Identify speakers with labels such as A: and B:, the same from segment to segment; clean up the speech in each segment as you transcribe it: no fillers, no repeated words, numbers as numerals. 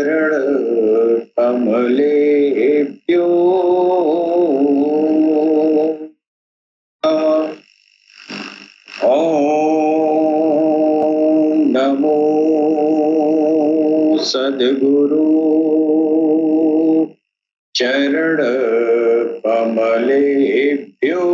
A: चरण कमलेभ्यो ओम नमो सद्गुरु चरण कमलेभ्यो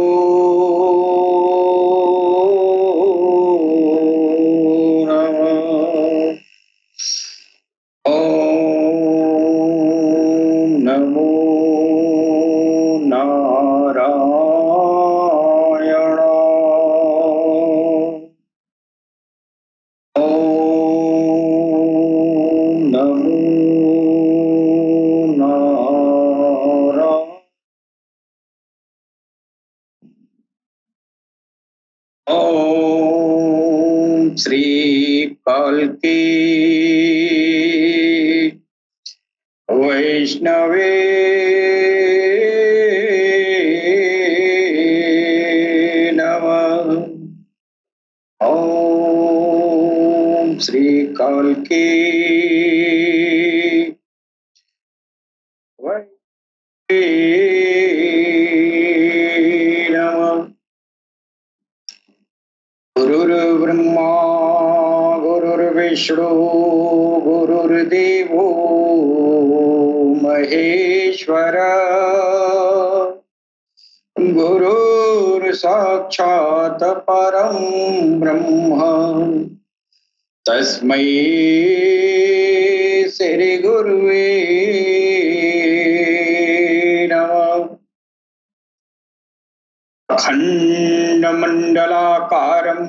A: श्री कल्की वैष्णवे नमः। ओम श्री कल्की गुरुर्ब्रह्मा गुरुर्विष्णु गुरुर्देवो महेश्वर गुरुर्साक्षात् परं ब्रह्म तस्मै श्री गुरुवे नमः। अखण्डमण्डलाकारं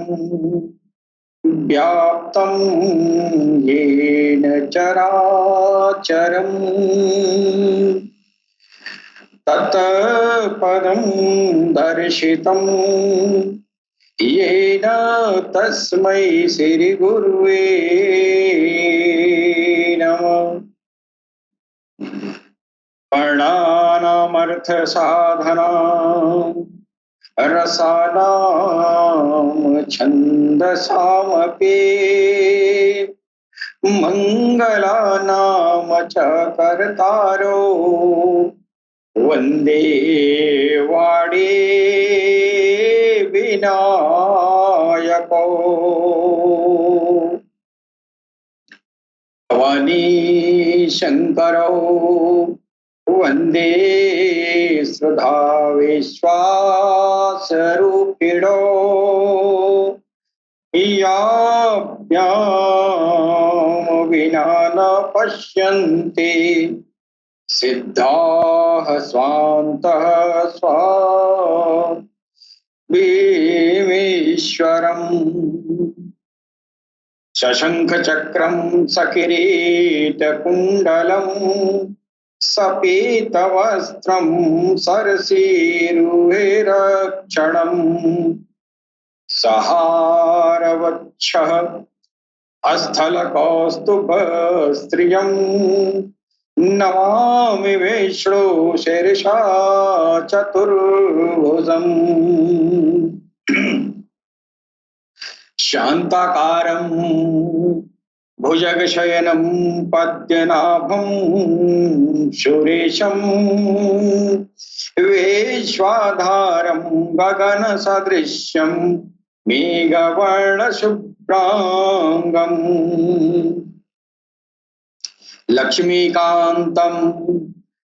A: व्याप्तं येन चराचरं तत्पदं दर्शितं येन तस्मै श्रीगुरुवे नमः। वर्णानामर्थसाधना रसानां छन्दसामपि मंगलानां च कर्तारो वन्दे वाणी विनायको भवानी शंकरो वन्दे श्रद्धा विश्वासरूपिणो याभ्यां विना न पश्यन्ति सिद्धाः स्वान्तः स्वामीश्वरम्। शशंखचक्रं सकिरीटकुण्डलम् सपीतवस्त्रं सरसीरुहेरक्षणम् सहारवक्षः स्थलकौस्तुभस्त्रियं नमामि विष्णु शीर्षा चतुर्भुजम्। शान्ताकारं भुजगशयनं पद्मनाभं सुरेशं विश्वाधारं गगनसदृश्यं मेघवर्णशुभ्रांगं लक्ष्मीकान्तं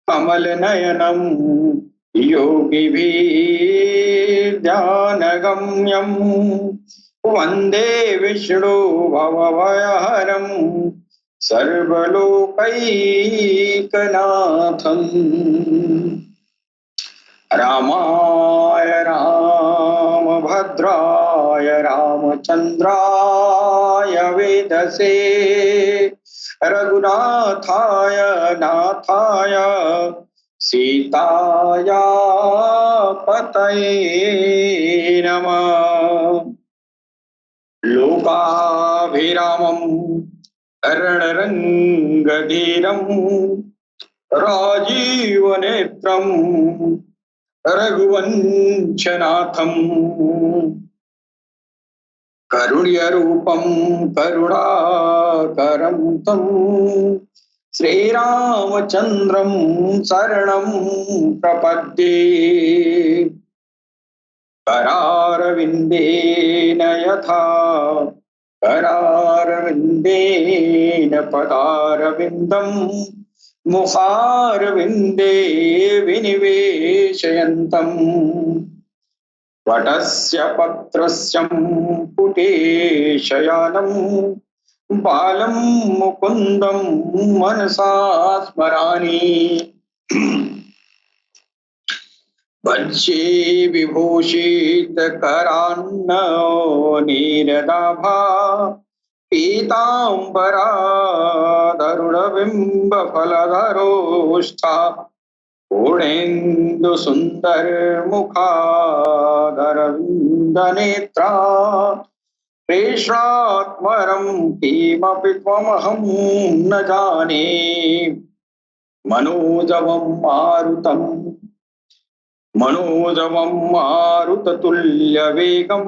A: कमलनयनं योगिभिर्ध्यानगम्यं वन्दे विष्णु भवभयहरं सर्वलोकैकनाथम्। रामाय रामभद्राय रामचन्द्राय वेधसे रघुनाथाय नाथाय सीताया पतये नमः। लोकाभिरामं रणरङ्गधीरं राजीवनेत्रं रघुवंशनाथं करुण्यरूपं करुणाकरं तं श्रीरामचन्द्रं शरणं प्रपद्ये। करारविन्देन यथा करारविन्देन पदारविन्दं मुखारविन्दे विनिवेशयन्तम् वटस्य पत्रस्य पुटे शयानं बालं मुकुन्दं मनसा स्मरामि। वंशे विभूषितकरान्नो नीरदाभा पीताम्बराधरुणबिम्बफलधरोष्ठा पूर्णेन्दुसुन्दरमुखाधरविन्दनेत्रा प्रेषात्मरं किमपि त्वमहं न जाने। मनोजवं मारुततुल्यवेगं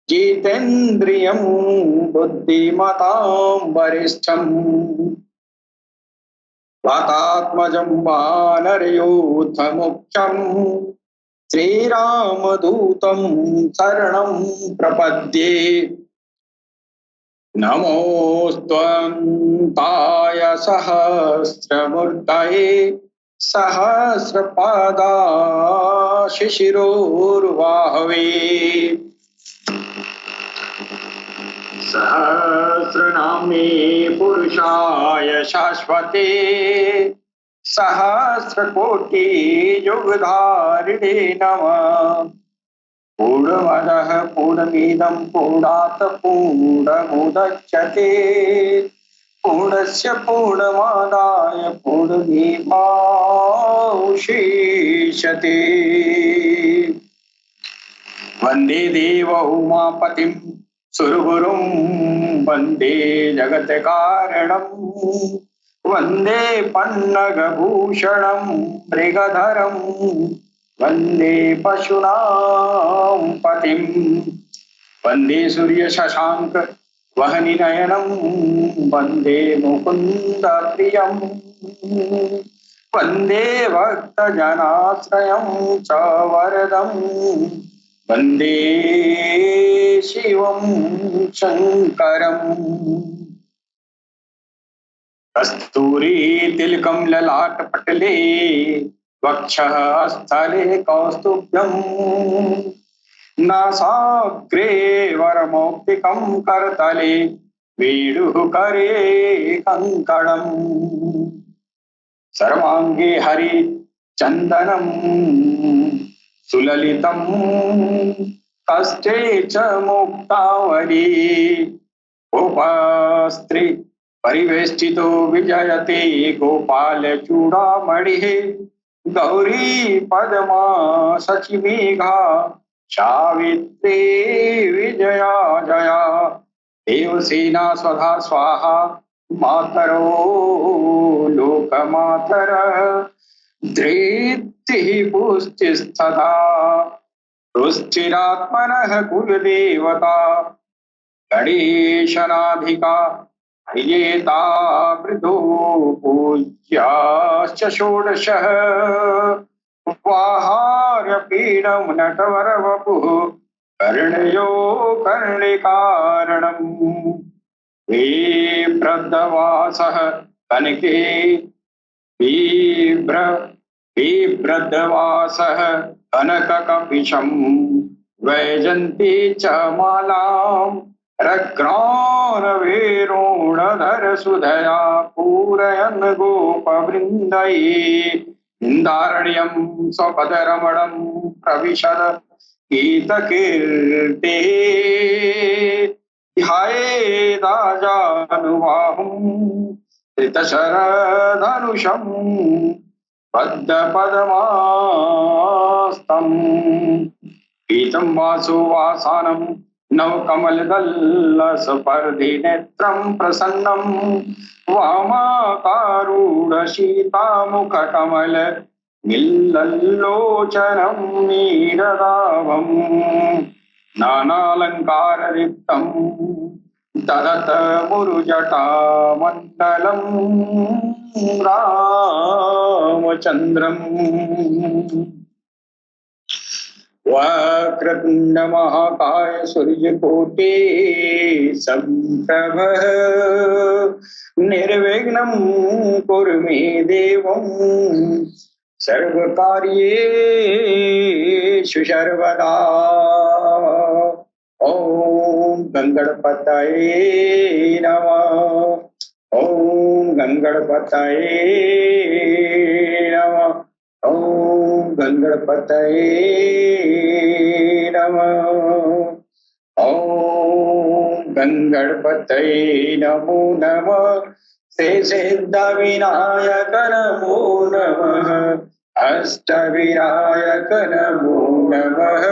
A: जितेन्द्रियं बुद्धिमतां वरिष्ठम् वातात्मजं वानरयूथमुख्यं श्रीरामदूतं शरणं प्रपद्ये। नमोऽस्त्वन्ताय सहस्रमूर्तये सहस्रपादाशिशिरोर्बाहवे। सहस्रनामे पुरुषाय शाश्वते सहस्रकोटियुगधारिणे नमः। पूर्णमदः पूर्णमिदं पूर्णात् पूर्णमुदच्यते पूर्णस्य पूर्णमादाय पूर्णमेवावशिष्यते। वन्दे देव उमापतिं सुरगुरुं वन्दे जगत्कारणं वन्दे पन्नगभूषणं मृगधरं वन्दे पशूनां पतिं वन्दे सूर्यशशाङ्क वहनिनयनं वन्दे मुकुन्दप्रियं वन्दे भक्तजनाश्रयं च वरदं वन्दे शिवं शङ्करम्। कस्तूरी तिलकं ललाटपटले वक्षः स्थले कौस्तुभ्यं नासाग्रे वरमौक्तिकं करतले वेणुः करे कङ्कणम् सर्वाङ्गे हरिचन्दनं सुललितं कष्टे च मुक्तावली गोपास्त्री परिवेष्टितो विजयते गोपालचूडामणिः गौरी पद्मा शचीमेघा सावित्री विजया जया देवसेना स्वधा स्वाहा मातरो लोकमातरः धृतिः पुष्टिस्तथा रुचिरात्मनः कुलदेवता गणेशनाधिका प्रियेता वृद्धो पूज्याश्च षोडशः वाहार्यपीडं नटवरवपुः कर्णयो कर्णिकारणम् बिभ्रद्वासः कनके बिभ्रद्वासः कनककपिशं वैजन्ती च मालां रग्रानवेरोणधर सुधया पूरयन् गोपवृन्दैः इन्दारण्यं स्वपदरमणं प्रविशद गीतकीर्तिः ध्यायेदाजानुबाहुं धृतशरधनुषं बद्धपद्मास्तं पीतं वासो वासानं नवकमलदल्लसपर्धिनेत्रं प्रसन्नं वामाकारूढशीतामुखकमल मिल्लल्लोचनं नीरदाभं नानालङ्काररिक्तं ददत मुरुजटामण्डलम् रामचंद्रम वक्रतुंड महाकाय सूर्यकोटि संप्रभ निर्विघ्नं कुरु मे देवं सर्वकार्येषु सर्वदा। ओम गंगणपतये नमः। ओम गंगणपतये नमः। ओम गंगणपतये नमः। ओम गंगणपतये नमो नमः। श्री सिद्ध विनायक नमो नमः। अष्ट विनायक नमो नमः।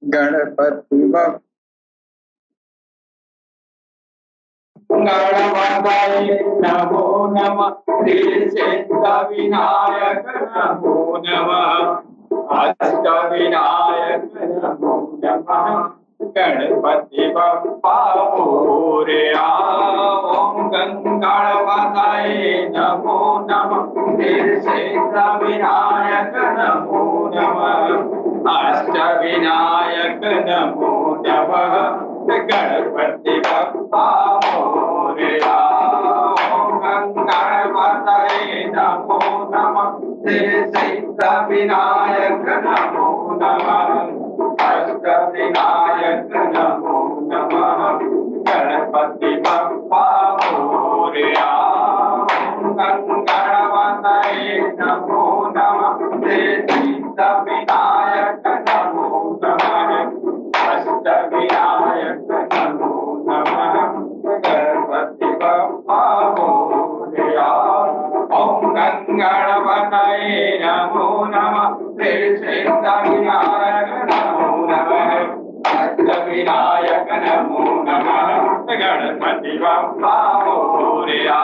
A: गणपति बप्पा गणपतये नमो नमः। श्री सिद्ध विनायक नमो नमः। अष्ट विनायक नमो नमः। गणपति बप्पा मोरया। ओम गणपतये नमो नमः। श्री सिद्ध विनायक नमो नमः। अष्ट विनायक नमो नमः। गणपति बप्पा मोरया। ओम गणपतये नमो नमः। श्री सिद्ध विनायक नमो नमः। अष्ट विनायक नमो नमः। गणपति बप्पा मोरया। ओम गणपतये नमो नमः। श्री सिद्ध विनायक नमो नमः। अष्ट विनायक नमो नमः। गणपति बप्पा मोरया। ओम गणपतये नमो नमः। श्री सिद्ध विनायक नमो नमः। अष्ट विनायक नमो नमः। गणपति बप्पा मोरया।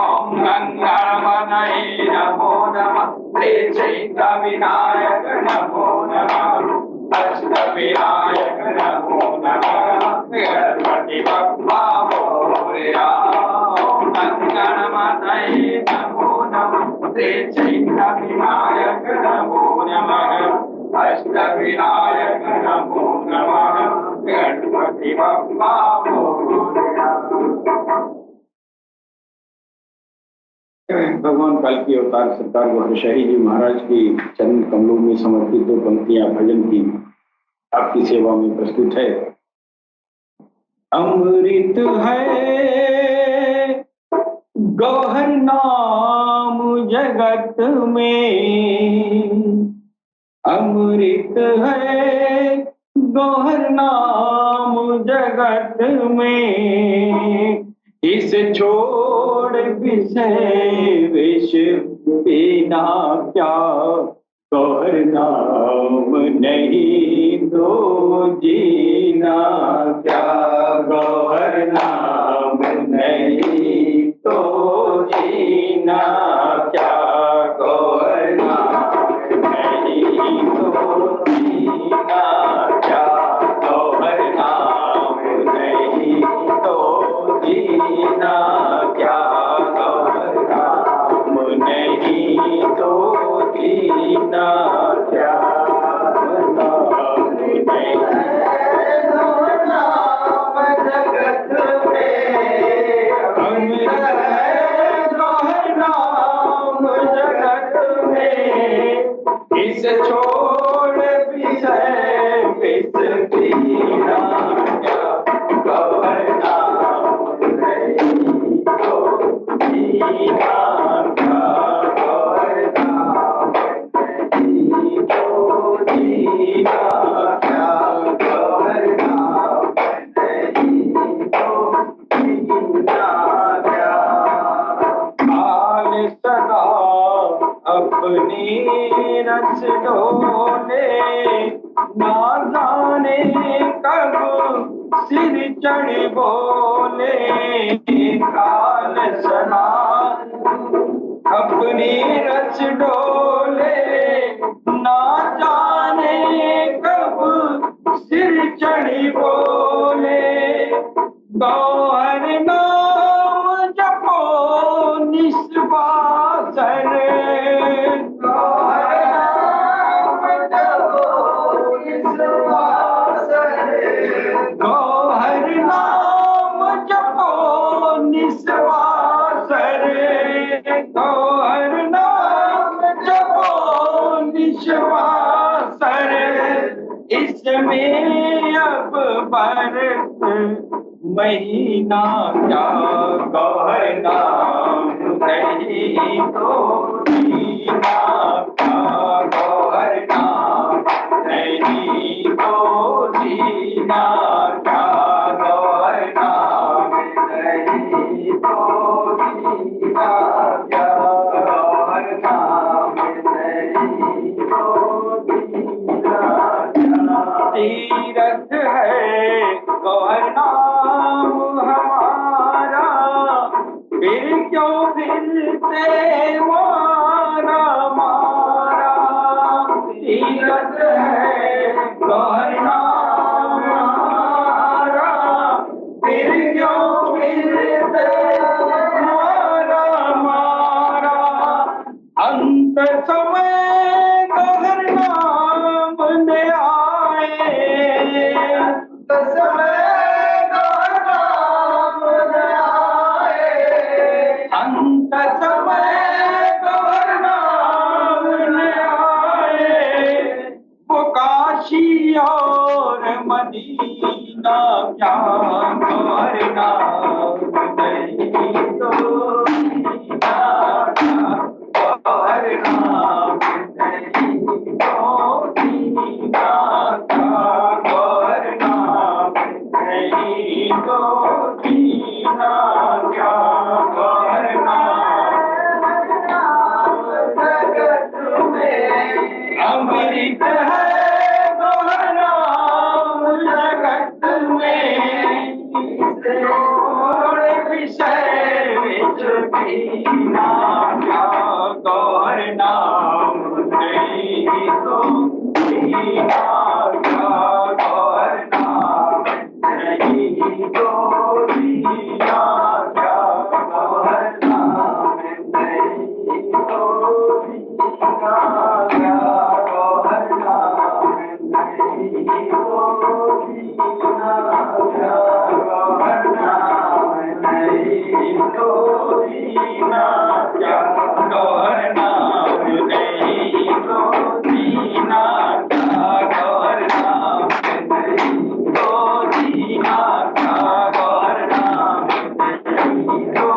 A: ओम गणपतये नमो नमः। श्री सिद्ध विनायक नमो नमः। अष्ट विनायक नमो नमः। गणपति बप्पा मोरया। ओम गणपतये नमो नमः। श्री सिद्ध विनायक नमो नमः। अष्ट विनायक नमो नमः। गणपति बप्पा मोरया। भगवान काल की अवतार सरकार गुरुशाही जी महाराज की चरण कमलों में समर्पित दो पंक्तियां भजन की आपकी सेवा में प्रस्तुत है। अमृत है गौहर नाम जगत में। अमृत है गौहर नाम जगत में। इस छोड़ विषय विष पीना क्या। गौहर नाम नहीं तो जीना क्या। गौहर नाम नहीं तो जीना क्या। गौहर नाम नहीं तो जीना क्या। गौहर नाम नहीं तो जीना क्या। गौहर नाम नहीं तो जीना क्या। जगत में नाम जगत में। इस छोड़ विषय विष पीना क्या। गौहर नाम नहीं तो जीना क्या। गौहर नाम नहीं तो जीना क्या। गौहर नाम नहीं तो जीना क्या। हाल सदा अपनी रस डोले। ना जाने कब सिर चढ़ बोले। काल सदा अपनी रस डोले। ना जाने कब सिर चढ़ बोले। गौहर नाम जपो निस्वार्थ में अब बरस महीना क्या गौहर नाम नहीं तो जीना क्या गौहर नाम नहीं तो जीना क्या गौहर नाम नहीं तो जीना क्या गौहर नाम नहीं तो जीना तीरथ है गौहर नाम हमारा फिर क्यों फिरते मारा मारा तीरथ है गौहर नाम हमारा फिर क्यों फिरते मारा मारा अंत समय गौहर नाम ने आए समय गौहर नाम ने आए अंत समय गौहर नाम ने आए वो काशी और मदीना क्या गौहर नाम नहीं तो जीना गौहर नाम नहीं तो जीना क्या गौहर नाम नहीं तो जीना क्या गौहर नाम जगत में अमृत है गौहर नाम जगत में विषय विच पीना क्या गौहर नाम नहीं तो जीना क्या गौहर नाम नहीं तो जीना क्या गौहर नाम नहीं तो जीना क्या गौहर नाम नहीं तो जीना क्या गौहर नाम नहीं तो जीना क्या गौहर नाम नहीं तो जीना क्या गौहर नाम नहीं तो जीना क्या गौहर नाम नहीं तो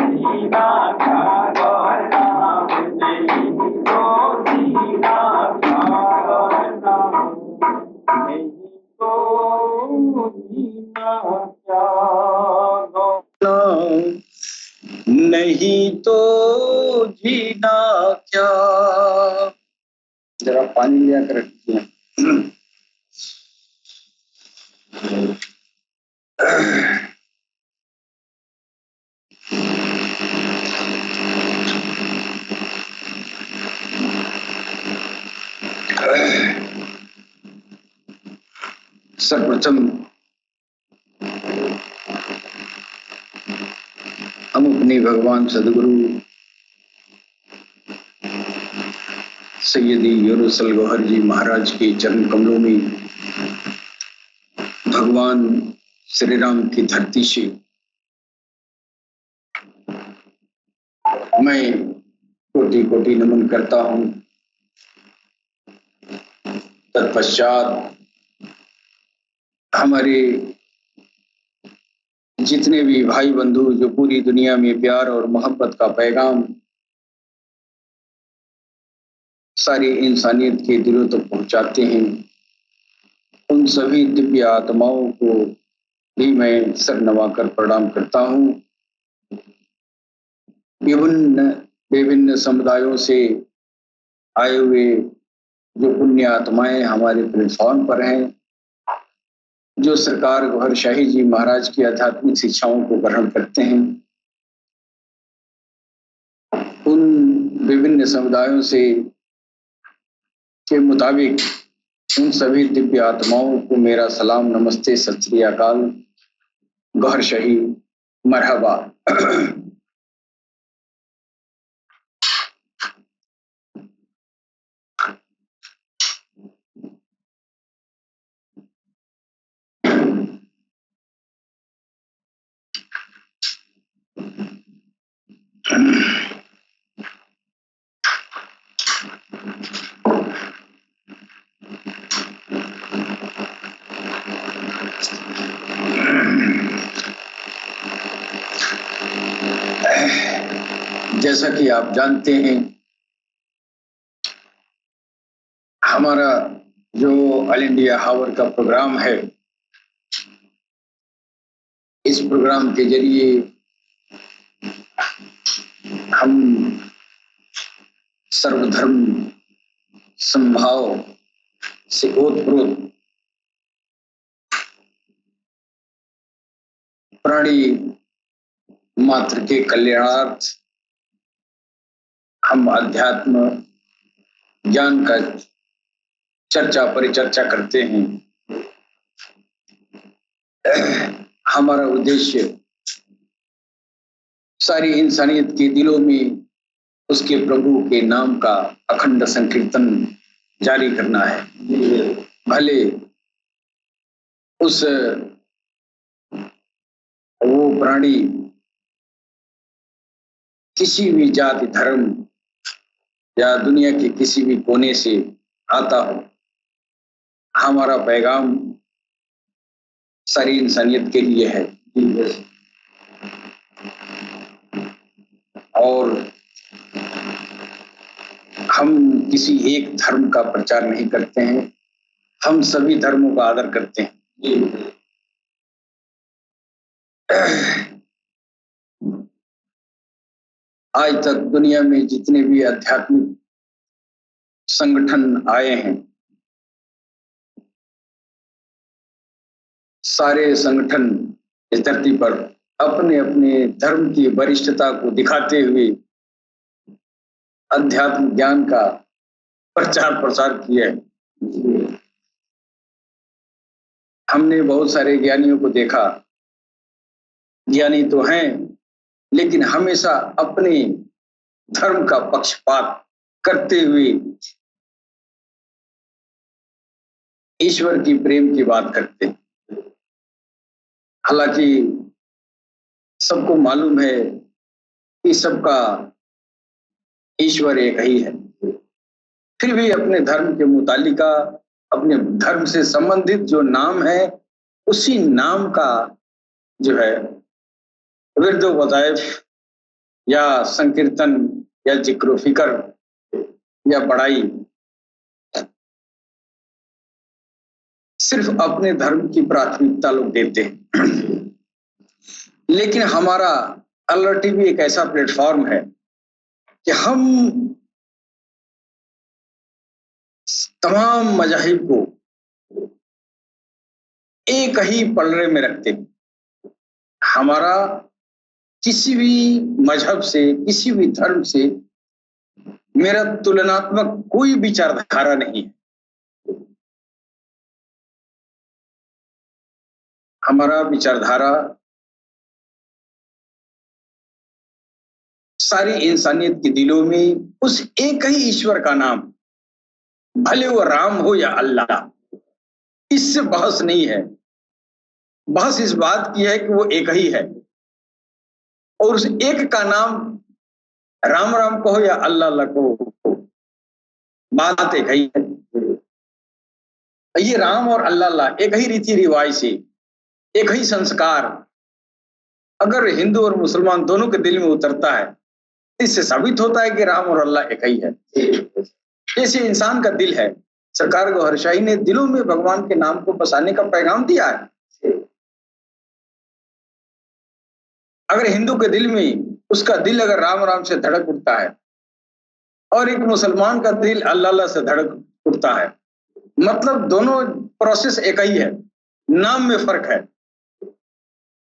A: जीना क्या गौहर नाम नहीं तो जीना क्या गौहर नाम नहीं तो जीना क्या गौहर नहीं तो जीना क्या। जरा पानी लिया कर रखिए। सर्वप्रथम हम अपने भगवान सदगुरु सैयदी यूनुसल गौहर जी महाराज के चरण कमलों में भगवान श्री राम की धरती से मैं कोटि कोटि नमन करता हूं। तत्पश्चात हमारे जितने भी भाई बंधु जो पूरी दुनिया में प्यार और मोहब्बत का पैगाम सारी इंसानियत के दिलों तक पहुंचाते हैं, उन सभी दिव्य आत्माओं को भी मैं सर नवाकर प्रणाम करता हूं। विभिन्न विभिन्न समुदायों से आए हुए जो पुण्य आत्माएं हमारे प्लेटफॉर्म पर हैं, जो सरकार गौहर शाही जी महाराज की आध्यात्मिक शिक्षाओं को ग्रहण करते हैं, उन विभिन्न समुदायों से के मुताबिक उन सभी दिव्य आत्माओं को मेरा सलाम, नमस्ते, सत श्री अकाल, गौहर शाही मरहबा। जैसा कि आप जानते हैं, हमारा जो ऑल इंडिया हावर का प्रोग्राम है, इस प्रोग्राम के जरिए हम सर्वधर्म समभाव से ओतप्रोत प्राणी मात्र के कल्याणार्थ हम अध्यात्म ज्ञान का चर्चा परिचर्चा करते हैं। हमारा उद्देश्य सारी इंसानियत के दिलों में उसके प्रभु के नाम का अखंड संकीर्तन जारी करना है। भले उस वो प्राणी किसी भी जाति धर्म या दुनिया के किसी भी कोने से आता हो, हमारा पैगाम सारी इंसानियत के लिए है। और हम किसी एक धर्म का प्रचार नहीं करते हैं, हम सभी धर्मों का आदर करते हैं। आज तक दुनिया में जितने भी आध्यात्मिक संगठन आए हैं, सारे संगठन इस धरती पर अपने अपने धर्म की वरिष्ठता को दिखाते हुए अध्यात्म ज्ञान का प्रचार प्रसार किया है। हमने बहुत सारे ज्ञानियों को देखा, ज्ञानी तो हैं लेकिन हमेशा अपने धर्म का पक्षपात करते हुए ईश्वर की प्रेम की बात करते हैं। हालांकि सबको मालूम है कि सबका ईश्वर एक ही है, फिर भी अपने धर्म के मुतालिका अपने धर्म से संबंधित जो नाम है, उसी नाम का जो है विरद वज़ाइफ या संकीर्तन या जिक्र फिकर या बड़ाई सिर्फ अपने धर्म की प्राथमिकता लोग देते हैं। लेकिन हमारा अल्लाह टीवी एक ऐसा प्लेटफॉर्म है कि हम तमाम मज़ाहिब को एक ही पलड़े में रखते हैं। हमारा किसी भी मजहब से, किसी भी धर्म से मेरा तुलनात्मक कोई विचारधारा नहीं है। हमारा विचारधारा सारी इंसानियत के दिलों में उस एक ही ईश्वर का नाम, भले वो राम हो या अल्लाह, इससे बहस नहीं है। बहस इस बात की है कि वो एक ही है और उस एक का नाम राम राम कहो या अल्लाह अल्लाह कहो, बात एक ही है। ये राम और अल्लाह अल्लाह एक ही रीति रिवाज से, एक ही संस्कार अगर हिंदू और मुसलमान दोनों के दिल में उतरता है, इससे साबित होता है कि राम और अल्लाह एक ही है। जैसे इंसान का दिल है, सरकार गौहरशाही ने दिलों में भगवान के नाम को बसाने का पैगाम दिया है। अगर हिंदू के दिल में, उसका दिल अगर राम राम से धड़क उठता है और एक मुसलमान का दिल अल्लाह अल्लाह से धड़क उठता है, मतलब दोनों प्रोसेस एक ही है, नाम में फर्क है।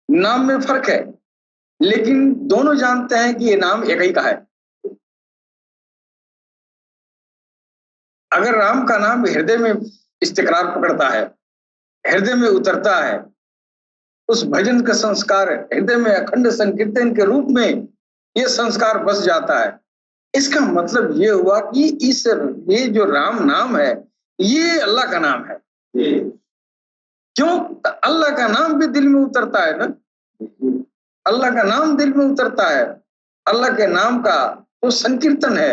A: नाम में फर्क है लेकिन दोनों जानते हैं कि ये नाम एक ही का है। अगर राम का नाम हृदय में इस्तिकरार पकड़ता है, हृदय में उतरता है, उस भजन का संस्कार हृदय में अखंड संकीर्तन के रूप में ये संस्कार बस जाता है। इसका मतलब ये हुआ कि ये जो राम नाम है, ये अल्लाह का नाम है। क्यों? अल्लाह का नाम भी दिल में उतरता है ना, अल्लाह का नाम दिल में उतरता है। अल्लाह के नाम का जो संकीर्तन है,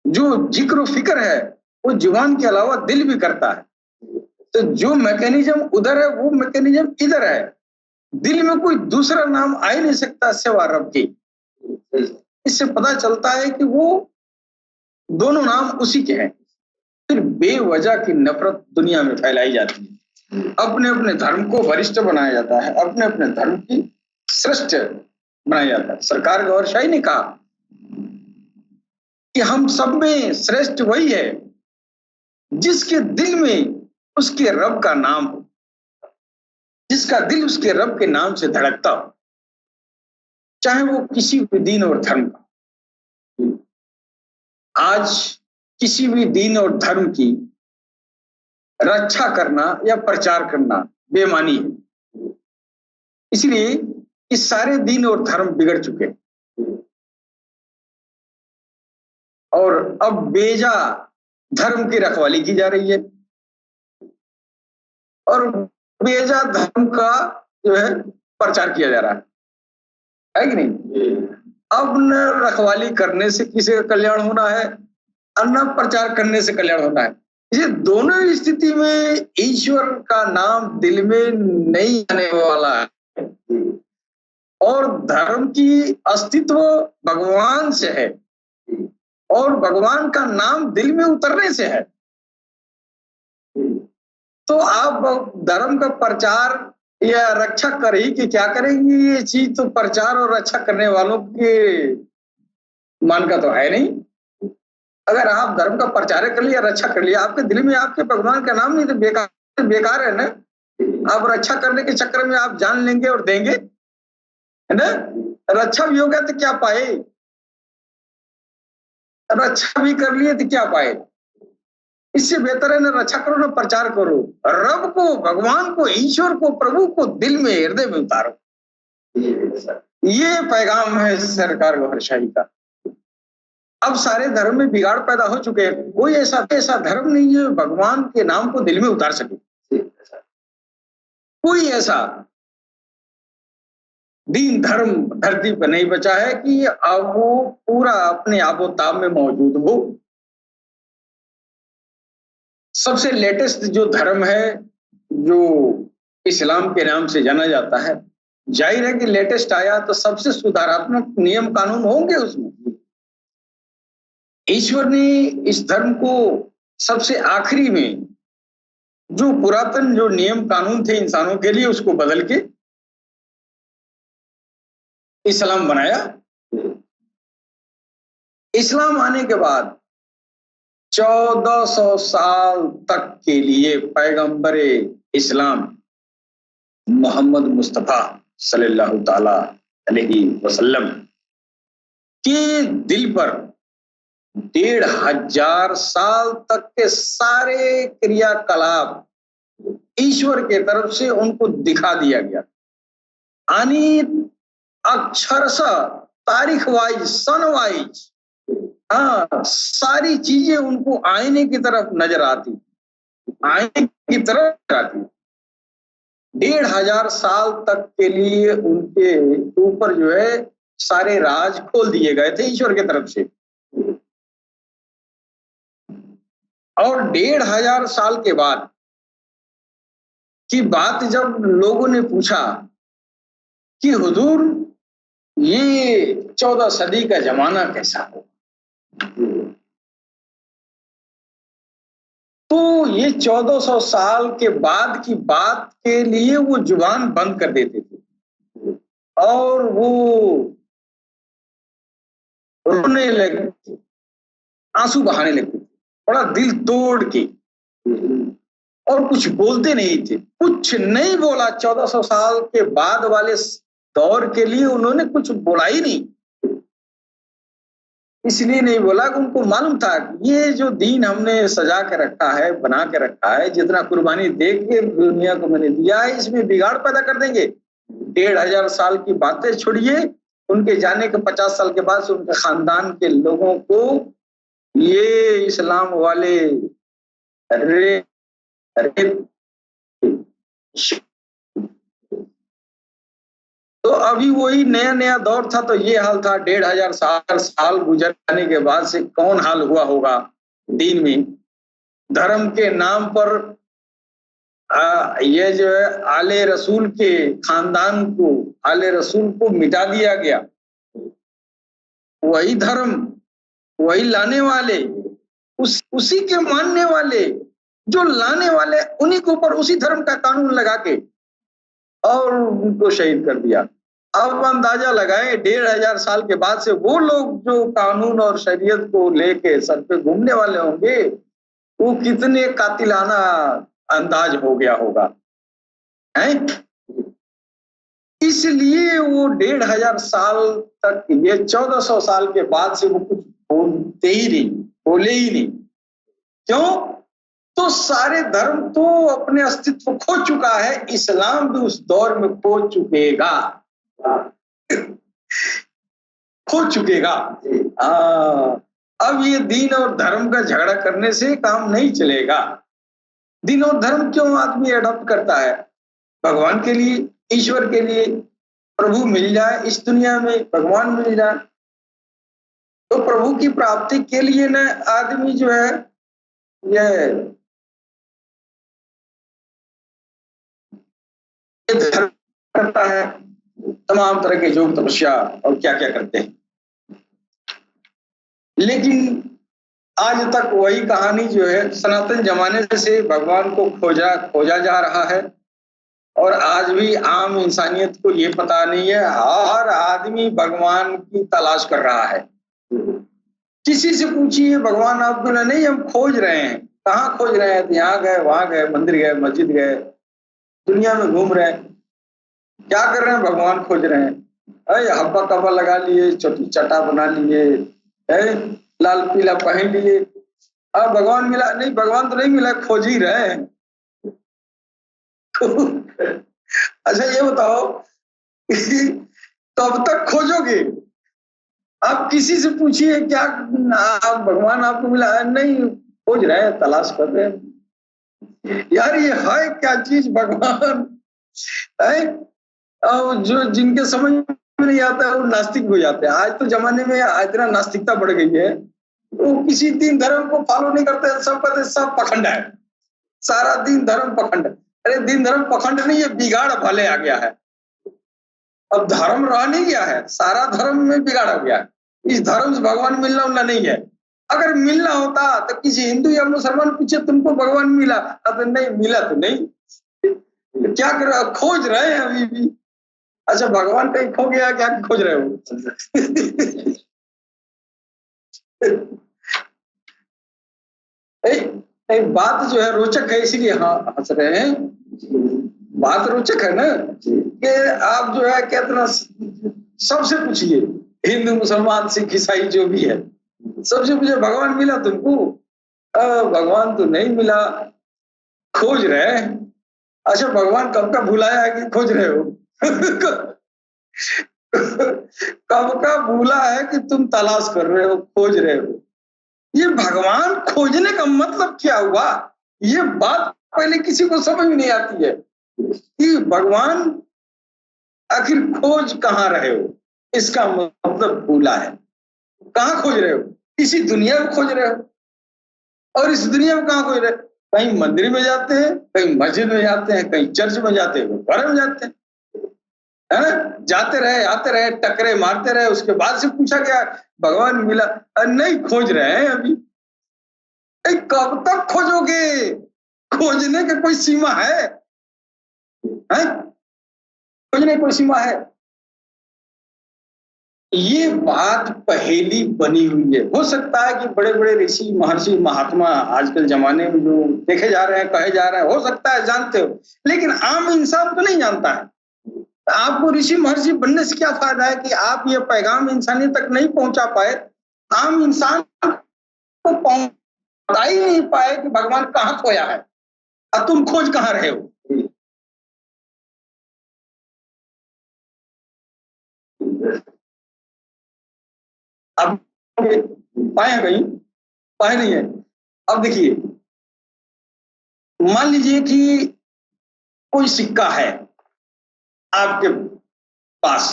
A: जो जिक्र फिक्र है, वो जुबान के अलावा दिल भी करता है। तो जो मैकेनिज्म उधर है वो मैकेनिज्म इधर है। दिल में कोई दूसरा नाम आ ही नहीं सकता सिवा रब की। इससे पता चलता है कि वो दोनों नाम उसी के हैं। फिर बेवजह की नफरत दुनिया में फैलाई जाती है, अपने अपने धर्म को वरिष्ठ बनाया जाता है, अपने अपने धर्म की श्रेष्ठ बनाया जाता है। सरकार गौहर शाही ने कहा कि हम सब में श्रेष्ठ वही है जिसके दिल में उसके रब का नाम हो, जिसका दिल उसके रब के नाम से धड़कता हो, चाहे वो किसी भी दीन और धर्म का। आज किसी भी दीन और धर्म की रक्षा करना या प्रचार करना बेमानी है, इसलिए इस सारे दीन और धर्म बिगड़ चुके हैं और अब बेजा धर्म की रखवाली की जा रही है और बेजा धर्म का जो है प्रचार किया जा रहा है कि नहीं? अब न रखवाली करने से किसी का कल्याण होना है और न प्रचार करने से कल्याण होना है। ये दोनों स्थिति में ईश्वर का नाम दिल में नहीं आने वाला है और धर्म की अस्तित्व भगवान से है और भगवान का नाम दिल में उतरने से है। तो आप धर्म का प्रचार या रक्षा कर ही कि क्या करेंगे? ये चीज तो प्रचार और रक्षा करने वालों के मन का तो है नहीं। अगर आप धर्म का प्रचार कर लिया, रक्षा कर लिया, आपके दिल में आपके भगवान का नाम नहीं, तो बेकार है ना। आप रक्षा करने के चक्कर में आप जान लेंगे और देंगे, है ना। रक्षा भी हो गया तो क्या पाए, रक्षा भी कर लिए तो क्या पाए। इससे बेहतर है ना रक्षा करो ना प्रचार करो, रब को, भगवान को, ईश्वर को, प्रभु को दिल में, हृदय में उतारो। ये पैगाम है सरकार गौहर शाही का। अब सारे धर्म में बिगाड़ पैदा हो चुके हैं, कोई ऐसा धर्म नहीं है भगवान के नाम को दिल में उतार सके। कोई ऐसा दीन धर्म धरती पर नहीं बचा है कि अब वो पूरा अपने आबोताब में मौजूद हो। सबसे लेटेस्ट जो धर्म है, जो इस्लाम के नाम से जाना जाता है, जाहिर है कि लेटेस्ट आया तो सबसे सुधारात्मक नियम कानून होंगे उसमें। ईश्वर ने इस धर्म को सबसे आखिरी में जो पुरातन जो नियम कानून थे इंसानों के लिए, उसको बदल के इस्लाम बनाया। इस्लाम आने के बाद 1400 साल तक के लिए पैगंबर इस्लाम मोहम्मद मुस्तफा सल्लल्लाहु ताला अलैहि वसल्लम के दिल पर 1500 साल तक के सारे क्रियाकलाप ईश्वर के तरफ से उनको दिखा दिया गया। यानी अक्षरशः तारीख वाइज, सन वाइज, हाँ, सारी चीजें उनको आईने की तरफ नजर आती, आईने की तरफ आती। 1500 साल तक के लिए उनके ऊपर जो है सारे राज खोल दिए गए थे ईश्वर की तरफ से। और 1500 साल के बाद की बात जब लोगों ने पूछा कि हुजूर ये 14 सदी का जमाना कैसा हो, तो ये 1400 साल के बाद की बात के लिए वो जुबान बंद कर देते थे और वो रोने लगते, आंसू बहाने लगते थे, बड़ा दिल तोड़ के, और कुछ बोलते नहीं थे। कुछ नहीं बोला 1400 साल के बाद वाले दौर के लिए, उन्होंने कुछ बोला ही नहीं। इसलिए नहीं बोला कि उनको मालूम था कि ये जो दीन हमने सजा के रखा है, बना के रखा है, जितना कुर्बानी दे के दुनिया को मैंने दिया है, इसमें बिगाड़ पैदा कर देंगे। 1500 साल की बातें छोड़िए, उनके जाने के 50 साल के बाद से उनके खानदान के लोगों को ये इस्लाम वाले तो अभी वही नया नया दौर था, तो ये हाल था। 1500 साल गुजर जाने के बाद से कौन हाल हुआ होगा दीन में। धर्म के नाम पर ये जो है आले रसूल के खानदान को, आले रसूल को मिटा दिया गया। वही धर्म, वही लाने वाले, उसी के मानने वाले, जो लाने वाले, उन्हीं के ऊपर उसी धर्म का कानून लगा के और उनको शहीद कर दिया। अब अंदाजा लगाएं 1500 साल के बाद से वो लोग जो कानून और शरीयत को लेके सर पे घूमने वाले होंगे, वो कितने कातिलाना अंदाज हो गया होगा, हैं? इसलिए वो 1500 साल तक, ये 1400 साल के बाद से वो कुछ बोलते ही नहीं, बोले ही नहीं। क्यों? तो सारे धर्म तो अपने अस्तित्व खो चुका है, इस्लाम भी उस दौर में खो चुकेगा, खो चुकेगा। अब ये दीन और धर्म का झगड़ा करने से काम नहीं चलेगा। दीन और धर्म क्यों आदमी अडॉप्ट करता है? भगवान के लिए, ईश्वर के लिए, प्रभु मिल जाए इस दुनिया में, भगवान मिल जाए। तो प्रभु की प्राप्ति के लिए न आदमी जो है ये धर्म करता है, तमाम तरह के योग तपस्या और क्या क्या करते हैं। लेकिन आज तक वही कहानी जो है, सनातन जमाने से भगवान को खोजा जा रहा है। और आज भी आम इंसानियत को ये पता नहीं है, हर आदमी भगवान की तलाश कर रहा है। किसी से पूछिए भगवान आपको, नहीं हम खोज रहे हैं। कहाँ खोज रहे हैं? यहाँ गए, वहां गए, मंदिर गए, मस्जिद गए, दुनिया में घूम रहे हैं। क्या कर रहे हैं? भगवान खोज रहे हैं। अरे हब्बा कब्बा लगा लिए, छोटी चटा बना लिए, लाल पीला पहन लिए, अब भगवान मिला नहीं? भगवान तो नहीं मिला, खोज ही रहे हैं। अच्छा ये बताओ कब तक खोजोगे? आप किसी से पूछिए क्या आप भगवान आपको मिला? नहीं, खोज रहे हैं, तलाश कर रहे हैं। यार ये है क्या चीज भगवान है? और जो जिनके समझ में नहीं आता है वो नास्तिक हो जाते हैं। आज तो जमाने में इतना नास्तिकता बढ़ गई है, वो किसी दिन धर्म को फॉलो नहीं करते, सब कहते सब पखंड है, सारा दिन धर्म पखंड। अरे दिन धर्म पखंड नहीं है, बिगाड़ भले आ गया है। अब धर्म रह नहीं गया है, सारा धर्म में बिगाड़ हो गया है। इस धर्म से भगवान मिलना उलना नहीं है। अगर मिलना होता तो किसी हिंदू या मुसलमान पूछे तुमको भगवान मिला? तो नहीं मिला तो नहीं, क्या कर रहे? खोज रहे हैं अभी भी। अच्छा भगवान कहीं खो गया क्या खोज रहे हो? एक बात जो है रोचक है, इसीलिए हंस रहे हैं। बात रोचक है ना कि आप जो है कहते सबसे पूछिए, हिंदू मुसलमान सिख ईसाई जो भी है, सबसे पूछिए भगवान मिला तुमको? भगवान तो नहीं मिला, खोज रहे हैं। अच्छा भगवान कब का भुलाया है कि खोज रहे हो? कब का भूला है कि तुम तलाश कर रहे हो, खोज रहे हो? ये भगवान खोजने का मतलब क्या हुआ? ये बात पहले किसी को समझ में नहीं आती है कि भगवान आखिर खोज कहाँ रहे हो। इसका मतलब भूला है। कहाँ खोज रहे हो? इसी दुनिया में खोज रहे हो। और इस दुनिया में कहाँ खोज रहे हो? कहीं मंदिर में जाते हैं, कहीं मस्जिद में जाते हैं, कहीं चर्च में जाते हैं, घर में जाते हैं, है ना? जाते रहे, आते रहे, टकरे मारते रहे, उसके बाद से पूछा गया भगवान मिला? नहीं, खोज रहे हैं अभी। कब तक खोजोगे? खोजने की कोई सीमा है? खोजने की कोई सीमा है? ये बात पहेली बनी हुई है। हो सकता है कि बड़े बड़े ऋषि महर्षि महात्मा आजकल जमाने में जो देखे जा रहे हैं, कहे जा रहे हैं, हो सकता है जानते हो, लेकिन आम इंसान तो नहीं जानता है। आपको ऋषि महर्षि बनने से क्या फायदा है कि आप ये पैगाम इंसानियत तक नहीं पहुंचा पाए? आम इंसान को पहुंचा ही नहीं पाए कि भगवान कहाँ खोया है और तुम खोज कहाँ रहे हो। अब पाए कहीं? पाए नहीं है। अब देखिए, मान लीजिए कि कोई सिक्का है आपके पास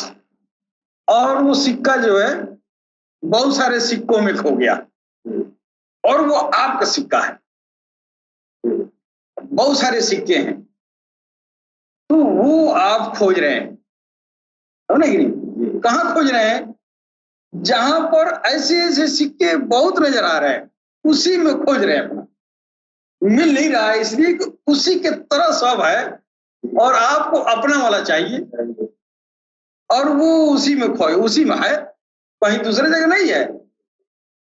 A: और वो सिक्का जो है बहुत सारे सिक्कों में खो गया और वो आपका सिक्का है, बहुत सारे सिक्के हैं, तो वो आप खोज रहे हैं, है ना कि नहीं? कहाँ खोज रहे हैं? जहां पर ऐसे ऐसे सिक्के बहुत नजर आ रहे हैं, उसी में खोज रहे हैं अपना, मिल नहीं रहा है इसलिए कि उसी के तरह सब है और आपको अपना वाला चाहिए और वो उसी में खोए, उसी में है, कहीं दूसरे जगह नहीं है।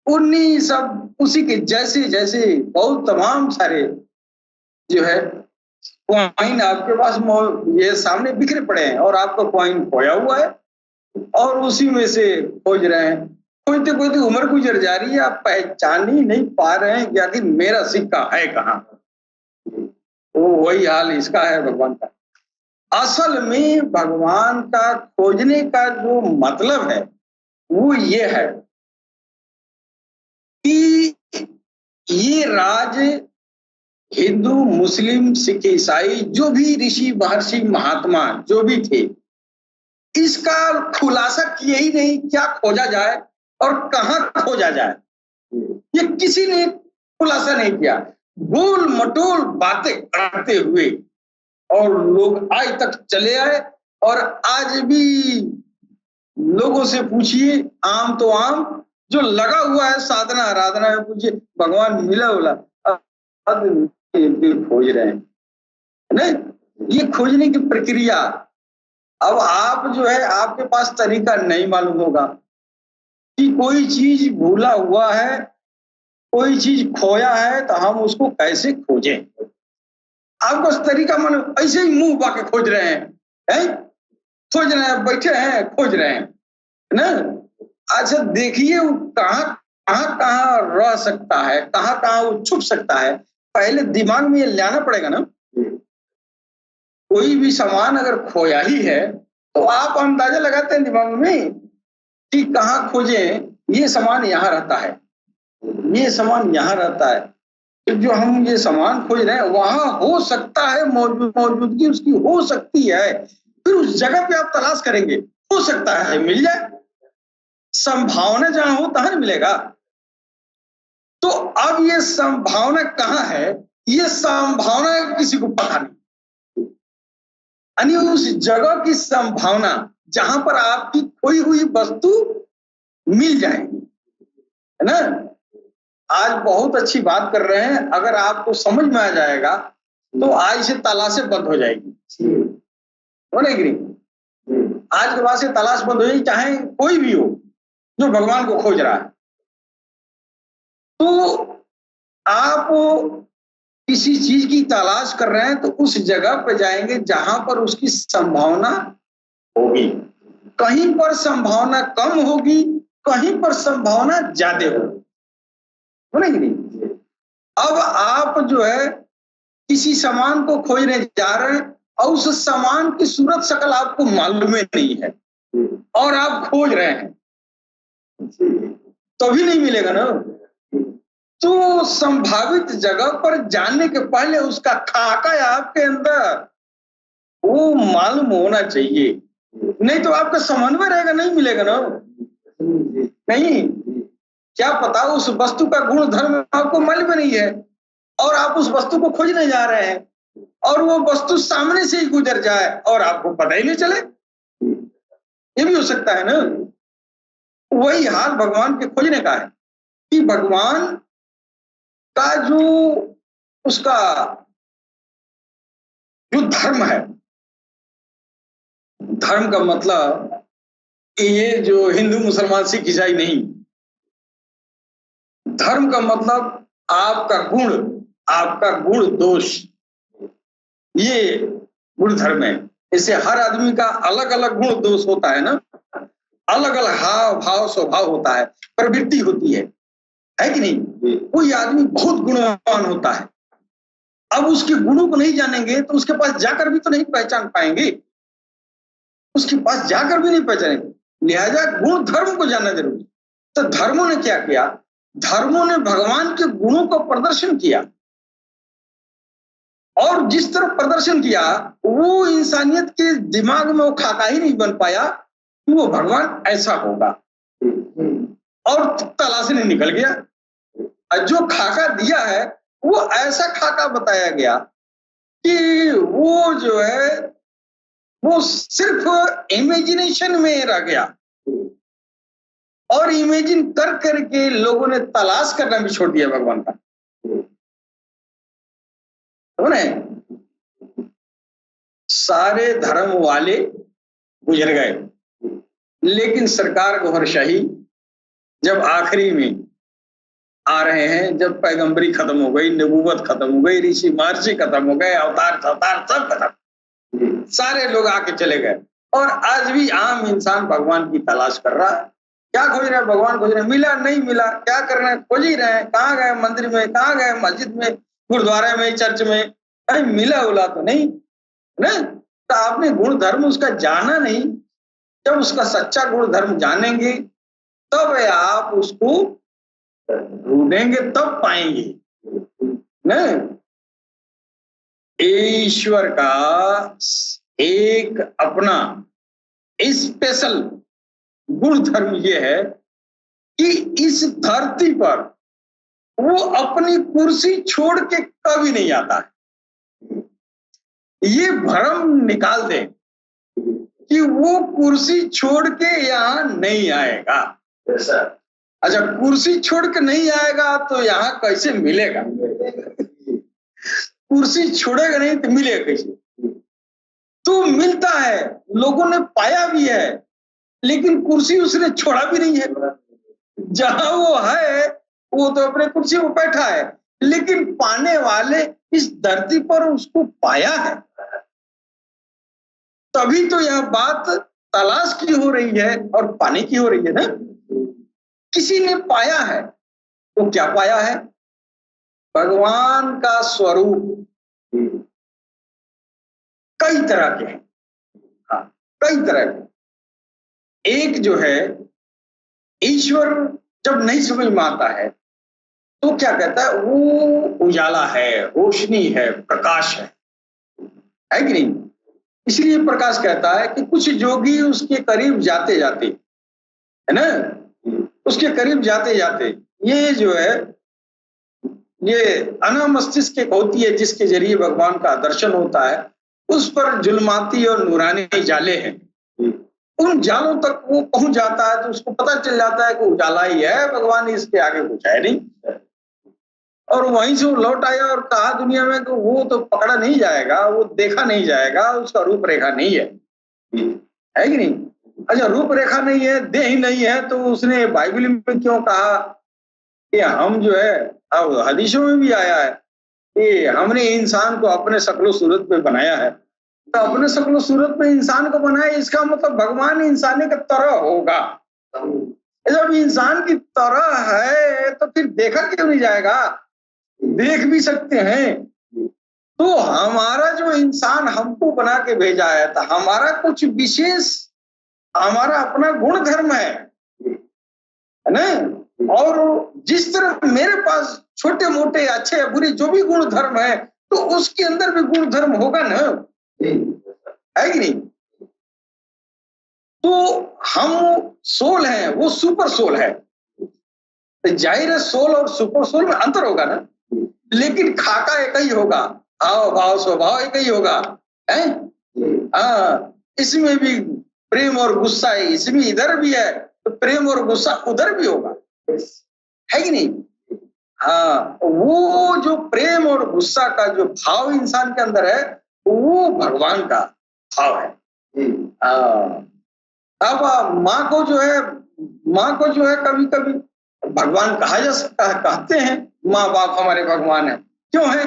A: उन्हीं सब उसी के जैसे जैसे बहुत तमाम सारे जो है कॉइन आपके पास ये सामने बिखरे पड़े हैं और आपका कॉइन खोया हुआ है और उसी में से खोज रहे हैं। खोजते खोजते उम्र गुजर जा रही है, आप पहचान ही नहीं पा रहे हैं कि आखिर मेरा सिक्का है कहाँ। वो वही हाल इसका है भगवान का। असल में भगवान का खोजने का जो मतलब है वो ये है कि ये राज हिंदू, मुस्लिम, सिख, ईसाई जो भी ऋषि, महर्षि, महात्मा जो भी थे, इसका खुलासा किए ही नहीं क्या खोजा जाए और कहाँ खोजा जाए, ये किसी ने खुलासा नहीं किया। गोल मटोल बातें करते हुए और लोग आज तक चले आए और आज भी लोगों से पूछिए, आम तो आम जो लगा हुआ है साधना आराधना में, पूछिए भगवान मिला बोला खोज रहे हैं नहीं, ये खोजने की प्रक्रिया। अब आप जो है आपके पास तरीका नहीं मालूम होगा कि कोई चीज भूला हुआ है, कोई चीज खोया है तो हम उसको कैसे खोजें। आपको तरीका मालूम, ऐसे ही मुंह बाके खोज रहे हैं, खोज रहे हैं, बैठे हैं खोज रहे हैं ना। अच्छा देखिए वो कहाँ कहाँ कहाँ रह सकता है, कहाँ कहाँ वो छुप सकता है, पहले दिमाग में ये लाना पड़ेगा ना। कोई भी सामान अगर खोया ही है तो आप अंदाजा लगाते हैं दिमाग में कि कहाँ खोजें, ये सामान यहाँ रहता है, ये सामान यहाँ रहता है, तो जो हम ये सामान खोज रहे हैं वहां हो सकता है मौजूदगी उसकी हो सकती है, फिर उस जगह पे आप तलाश करेंगे, हो सकता है मिल जाए, संभावना जहां हो तहां मिलेगा। तो अब ये संभावना कहाँ है, ये संभावना किसी को पता नहीं, यानी उस जगह की संभावना जहां पर आपकी खोई हुई वस्तु मिल जाएगी, है ना। आज बहुत अच्छी बात कर रहे हैं, अगर आपको समझ में आ जाएगा तो आज से तलाशें बंद हो जाएगी, बोलेगी आज के बाद से तलाश बंद हो जाएगी, चाहे कोई भी हो जो भगवान को खोज रहा है। तो आप किसी चीज की तलाश कर रहे हैं तो उस जगह पर जाएंगे जहां पर उसकी संभावना होगी, कहीं पर संभावना कम होगी, कहीं पर संभावना ज्यादा होगी, बोलेगी नहीं। अब आप जो है किसी सामान को खोजने जा रहे हैं और उस सामान की सूरत शक्ल आपको मालूम नहीं है और आप खोज रहे हैं तो भी नहीं मिलेगा ना। तो संभावित जगह पर जाने के पहले उसका खाका आपके अंदर वो मालूम होना चाहिए, नहीं तो आपका समन्वय रहेगा, नहीं मिलेगा ना। नहीं, क्या पता उस वस्तु का गुण धर्म आपको मालूम नहीं है और आप उस वस्तु को खोजने जा रहे हैं और वो वस्तु सामने से ही गुजर जाए और आपको पता ही नहीं चले, ये भी हो सकता है ना। वही हाल भगवान के खोजने का है कि भगवान का जो उसका जो धर्म है, धर्म का मतलब ये जो हिंदू मुसलमान सिख ईसाई नहीं, धर्म का मतलब आपका गुण दोष, ये गुण धर्म है। इससे हर आदमी का अलग अलग गुण दोष होता है ना, अलग अलग हाव भाव स्वभाव होता है, प्रवृत्ति होती है कि नहीं। कोई आदमी बहुत गुणवान होता है, अब उसके गुणों को नहीं जानेंगे तो उसके पास जाकर भी तो नहीं पहचान पाएंगे, उसके पास जाकर भी नहीं पहचानेंगे, लिहाजा गुण धर्म को जानना जरूरी। तो धर्मों ने क्या किया, धर्मों ने भगवान के गुणों को प्रदर्शन किया और जिस तरह प्रदर्शन किया वो इंसानियत के दिमाग में वो खाका ही नहीं बन पाया कि वो भगवान ऐसा होगा और तलाशने निकल गया। जो खाका दिया है वो ऐसा खाका बताया गया कि वो जो है वो सिर्फ इमेजिनेशन में रह गया और इमेजिन कर करके लोगों ने तलाश करना भी छोड़ दिया भगवान का। तो ना सारे धर्म वाले गुजर गए, लेकिन सरकार गौहरशाही जब आखिरी में आ रहे हैं, जब पैगंबरी खत्म हो गई, नबूवत खत्म हो गई, ऋषि महर्षि खत्म हो गए, अवतार सब खत्म, सारे लोग आके चले गए, और आज भी आम इंसान भगवान की तलाश कर रहा है। क्या खोज रहे हैं? भगवान खोज रहे हैं। मिला नहीं मिला, क्या कर रहे हैं? खोज ही रहे हैं। कहाँ गए? मंदिर में, कहाँ गए? मस्जिद में, गुरुद्वारे में, चर्च में, अरे मिला उला तो नहीं ना। तो आपने गुण धर्म उसका जाना नहीं। जब उसका सच्चा गुण धर्म जानेंगे तब आप उसको ढूंढेंगे, तब पाएंगे ना। ईश्वर का एक अपना स्पेशल गुण धर्म ये है कि इस धरती पर वो अपनी कुर्सी छोड़ के कभी नहीं आता है। ये भ्रम निकाल दे कि वो कुर्सी छोड़ के यहाँ नहीं आएगा। अच्छा, कुर्सी छोड़ के नहीं आएगा तो यहाँ कैसे मिलेगा? कुर्सी छोड़ेगा नहीं तो मिलेगा कैसे? तो मिलता है, लोगों ने पाया भी है, लेकिन कुर्सी उसने छोड़ा भी नहीं है। जहां वो है वो तो अपने कुर्सी पर बैठा है, लेकिन पाने वाले इस धरती पर उसको पाया है। तभी तो यह बात तलाश की हो रही है और पाने की हो रही है ना। किसी ने पाया है, वो क्या पाया है? भगवान का स्वरूप कई तरह के हैं। हाँ, कई तरह के। एक जो है, ईश्वर जब नहीं समझ में आता है तो क्या कहता है? वो उजाला है, रोशनी है, प्रकाश है कि नहीं? इसलिए प्रकाश कहता है कि कुछ जोगी उसके करीब जाते जाते, है ना, उसके करीब जाते जाते, ये जो है ये अनामस्तिष्क एक होती है जिसके जरिए भगवान का दर्शन होता है, उस पर जुल्माती और नूरानी जाले हैं। उन जालों तक वो पहुंच जाता है तो उसको पता चल जाता है कि उजाला ही है, भगवान इसके आगे कुछ है नहीं। और वहीं से वो लौट आया और कहा दुनिया में कि वो तो पकड़ा नहीं जाएगा, वो देखा नहीं जाएगा, उसका रूपरेखा नहीं है कि नहीं? अच्छा, रूपरेखा नहीं है, देह ही नहीं है, तो उसने बाइबल में क्यों कहा कि हम जो है, अब हदीसों में भी आया है कि हमने इंसान को अपने शक्लो सूरत पे बनाया है। तो अपने शक्लो सूरत पे इंसान को बनाया, इसका मतलब भगवान इंसानी की तरह होगा। जब इंसान की तरह है तो फिर देखा क्यों नहीं जाएगा? देख भी सकते हैं। तो हमारा जो इंसान हमको बना के भेजा है, तो हमारा कुछ विशेष, हमारा अपना गुण धर्म है ना। और जिस तरह मेरे पास छोटे मोटे अच्छे बुरे जो भी गुण धर्म है, तो उसके अंदर भी गुण धर्म होगा ना, है कि नहीं? तो हम सोल हैं, वो सुपर सोल है। जाहिर है सोल और सुपर सोल में अंतर होगा ना, लेकिन खाका एक ही होगा, हाव भाव स्वभाव एक ही होगा, है? हाँ, इसमें भी प्रेम और गुस्सा है, इसमें इधर भी है तो प्रेम और गुस्सा उधर भी होगा, है कि नहीं? हाँ, वो जो प्रेम और गुस्सा का जो भाव इंसान के अंदर है, वो भगवान का भाव है। अब माँ को जो है कभी कभी भगवान कहा जा सकता है, कहते हैं माँ बाप हमारे भगवान है। क्यों है?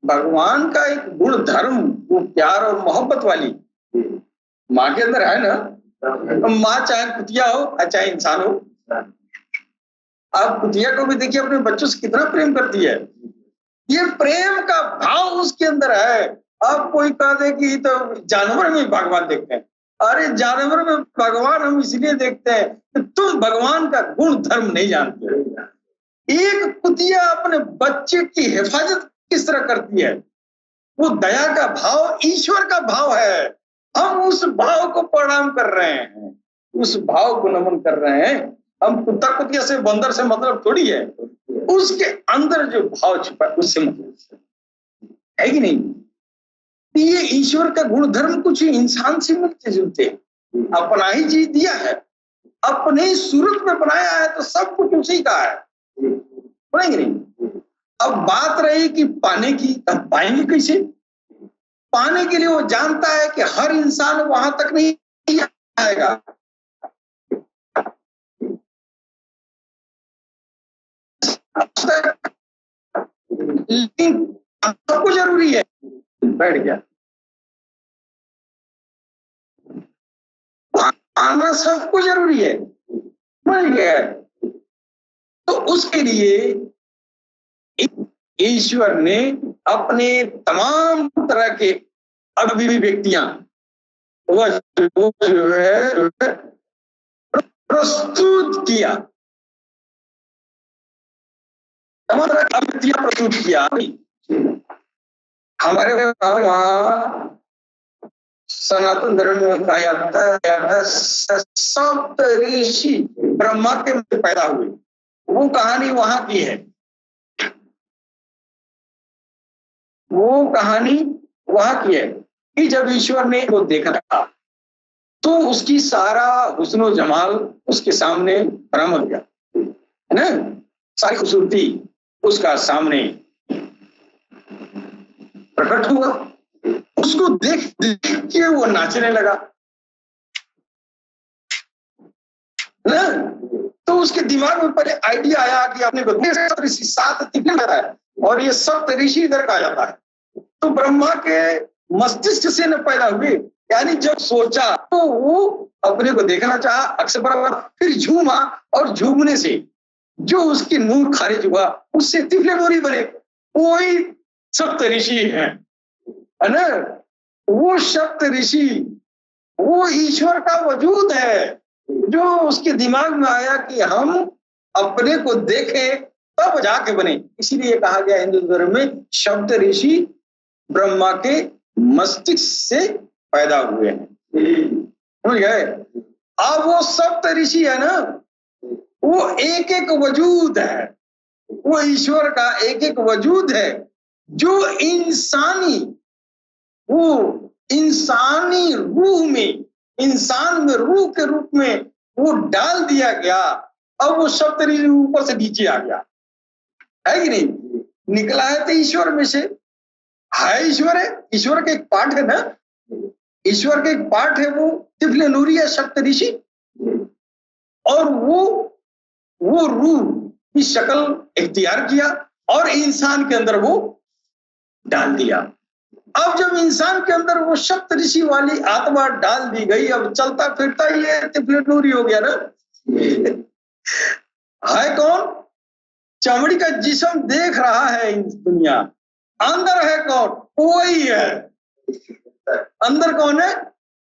A: भगवान का एक गुण धर्म, वो प्यार और मोहब्बत वाली माँ के अंदर है ना। माँ चाहे कुतिया हो चाहे इंसान हो, आप कुतिया को भी देखिए अपने बच्चों से कितना प्रेम करती है। ये प्रेम का भाव उसके अंदर है। अब कोई कह दे कि तो जानवर में भगवान देखते हैं, अरे जानवर में भगवान हम इसलिए देखते हैं कि तुम भगवान का गुण धर्म नहीं जानते। एक कुतिया अपने बच्चे की हिफाजत किस तरह करती है, वो दया का भाव ईश्वर का भाव है। हम उस भाव को प्रणाम कर रहे हैं, उस भाव को नमन कर रहे हैं। हम कुत्ता कुतिया से बंदर से मतलब थोड़ी है, उसके अंदर जो भाव छिपा है उससे मतलब है कि नहीं? ये ईश्वर का गुण धर्म कुछ इंसान से मिलते जुलते हैं, अपना ही चीज दिया है। अपने ही सूरत में बनाया है तो सब कुछ उसी का है, बोलेंगे नहीं। अब बात रही कि पाने की, अब पाएंगे कैसे? पाने के लिए वो जानता है कि हर इंसान वहां तक नहीं आएगा, लेकिन सबको जरूरी है। बैठ गया, आना सबको जरूरी है, मिल गया। तो उसके लिए ईश्वर ने अपने तमाम तरह के अभिव्यक्तियां वो जो है प्रस्तुत किया, तमाम तरह की अभिव्यक्तियां प्रस्तुत किया। हमारे वहां सनातन धर्म में कहा जाता है सप्त ऋषि ब्रह्मा के में पैदा हुए, वो कहानी वहां की है, वो कहानी वहां की है कि जब ईश्वर ने वो देखा तो उसकी सारा हुस्न जमाल उसके सामने बरामद हो गया, है ना, सारी खूबसूरती उसका सामने प्रकट हुआ। उसको देख देख के वो नाचने लगा ना। तो उसके दिमाग में पहले आइडिया आया कि आपने ऋषि 7 तिथि है और ये सप्त ऋषि इधर का जाता है, तो ब्रह्मा के मस्तिष्क से न पैदा हुए, यानी जब सोचा तो वो अपने को देखना चाहा, अक्सर बराबर फिर झूमा और झूमने से जो उसकी नूर खारिज हुआ उससे तिफले मोरी बने, वही सप्त ऋषि है ना। वो सप्त ऋषि वो ईश्वर का वजूद है जो उसके दिमाग में आया कि हम अपने को देखें तब जाके बने। इसीलिए कहा गया हिंदू धर्म में सप्त ऋषि ब्रह्मा के मस्तिष्क से पैदा हुए हैं, समझ गए। अब वो सप्त ऋषि है ना, वो एक एक वजूद है, वो ईश्वर का एक एक वजूद है जो इंसानी रूह में, इंसान में रूह के रूप में वो डाल दिया गया। अब वो सप्त ऋषि ऊपर से नीचे आ गया, है कि नहीं, निकला है तो ईश्वर में से है, ईश्वर है, ईश्वर का एक पार्ट है ना, ईश्वर का एक पार्ट है वो तिफले नूरी है सप्त ऋषि, और वो रूह की शक्ल इख्तियार किया और इंसान के अंदर वो डाल दिया। अब जब इंसान के अंदर वो सप्त ऋषि वाली आत्मा डाल दी गई, अब चलता फिरता ये तिफले नूरी हो गया ना। है कौन? चमड़ी का जिस्म देख रहा है दुनिया, अंदर है कौन? वही है। अंदर कौन है?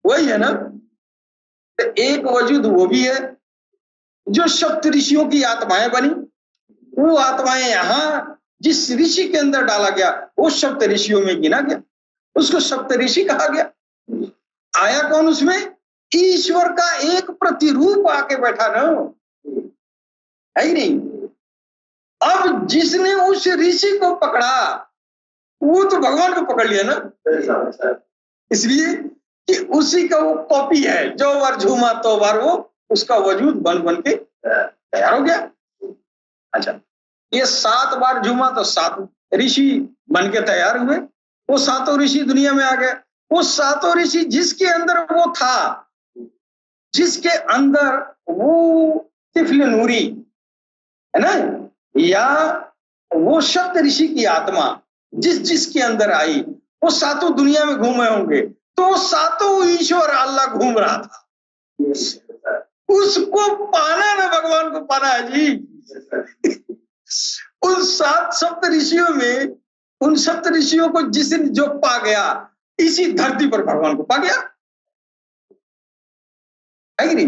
A: वही है ना। तो एक वजूद वो भी है जो सप्त ऋषियों की आत्माएं बनी, वो आत्माएं यहां जिस ऋषि के अंदर डाला गया वो सप्त ऋषियों में गिना गया, उसको सप्त ऋषि कहा गया। आया कौन उसमें? ईश्वर का एक प्रतिरूप आके बैठा ना, है ही नहीं। अब जिसने उस ऋषि को पकड़ा वो तो भगवान को पकड़ लिया ना, इसलिए कि उसी का वो कॉपी है, जो बार झूमा तो बार वो उसका वजूद बन के तैयार हो गया। अच्छा, ये 7 बार झूमा तो 7 ऋषि बन के तैयार हुए, वो 7 ऋषि दुनिया में आ गए। वो 7 ऋषि जिसके अंदर वो था, जिसके अंदर वो तिफल नूरी है ना, या वो सप्त ऋषि की आत्मा जिसके अंदर आई, वो 7 दुनिया में घूमे होंगे, तो वो 7 ईश्वर अल्लाह घूम रहा था। उसको पाना ना, भगवान को पाना है जी। उन 7 सप्त ऋषियों में, उन सप्त ऋषियों को जिसने जो पा गया, इसी धरती पर भगवान को पा गया, है कि नहीं।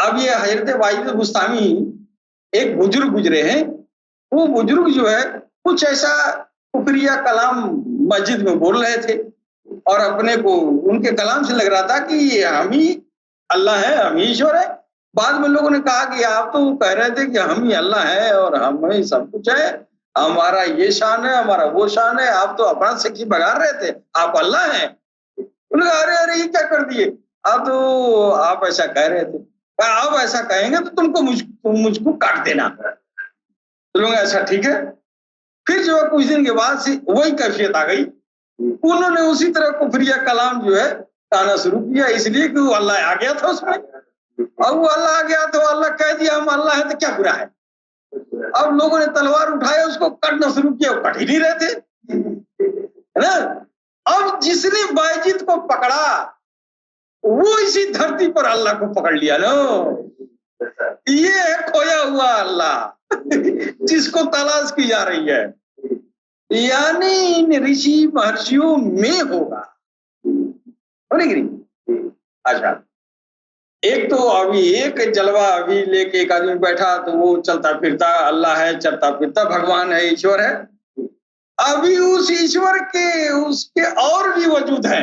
A: अब ये हजरत वाजिद बुस्तामी एक बुजुर्ग गुजरे हैं, वो बुजुर्ग जो है कुछ ऐसा कुफरिया कलाम मस्जिद में बोल रहे थे और अपने को उनके कलाम से लग रहा था कि हम ही अल्लाह है, हम ही ईश्वर है। बाद में लोगों ने कहा कि आप तो कह रहे थे कि हम ही अल्लाह है और हम ही सब कुछ है, हमारा ये शान है, हमारा वो शान है, आप तो अपना सिक्की बगा रहे थे, आप अल्लाह हैं। उन्होंने कहा अरे अरे ये क्या कर दिए, आप तो आप ऐसा कह रहे थे। अब ऐसा कहेंगे तो तुम मुझको काट देना। तो लोग ऐसा ठीक है। फिर जो है कुछ दिन के बाद से वही कैफियत आ गई। उन्होंने उसी तरह कुफरिया कलाम जो है कहना शुरू किया, इसलिए कि वो अल्लाह आ गया था उसमें। अब वो अल्लाह आ गया तो अल्लाह कह दिया हम अल्लाह है तो क्या बुरा है। अब लोगों ने तलवार उठाया, उसको काटना शुरू किया, वो कट ही नहीं रहे थे, है ना। अब जिसने बायजीत को पकड़ा वो इसी धरती पर अल्लाह को पकड़ लिया। लो, ये है खोया हुआ अल्लाह जिसको तलाश की जा रही है, यानी इन ऋषि महर्षियों में होगा। अच्छा, एक तो अभी एक जलवा अभी लेके एक आदमी बैठा तो वो चलता फिरता अल्लाह है, चलता फिरता भगवान है, ईश्वर है। अभी उस ईश्वर के उसके और भी वजूद है,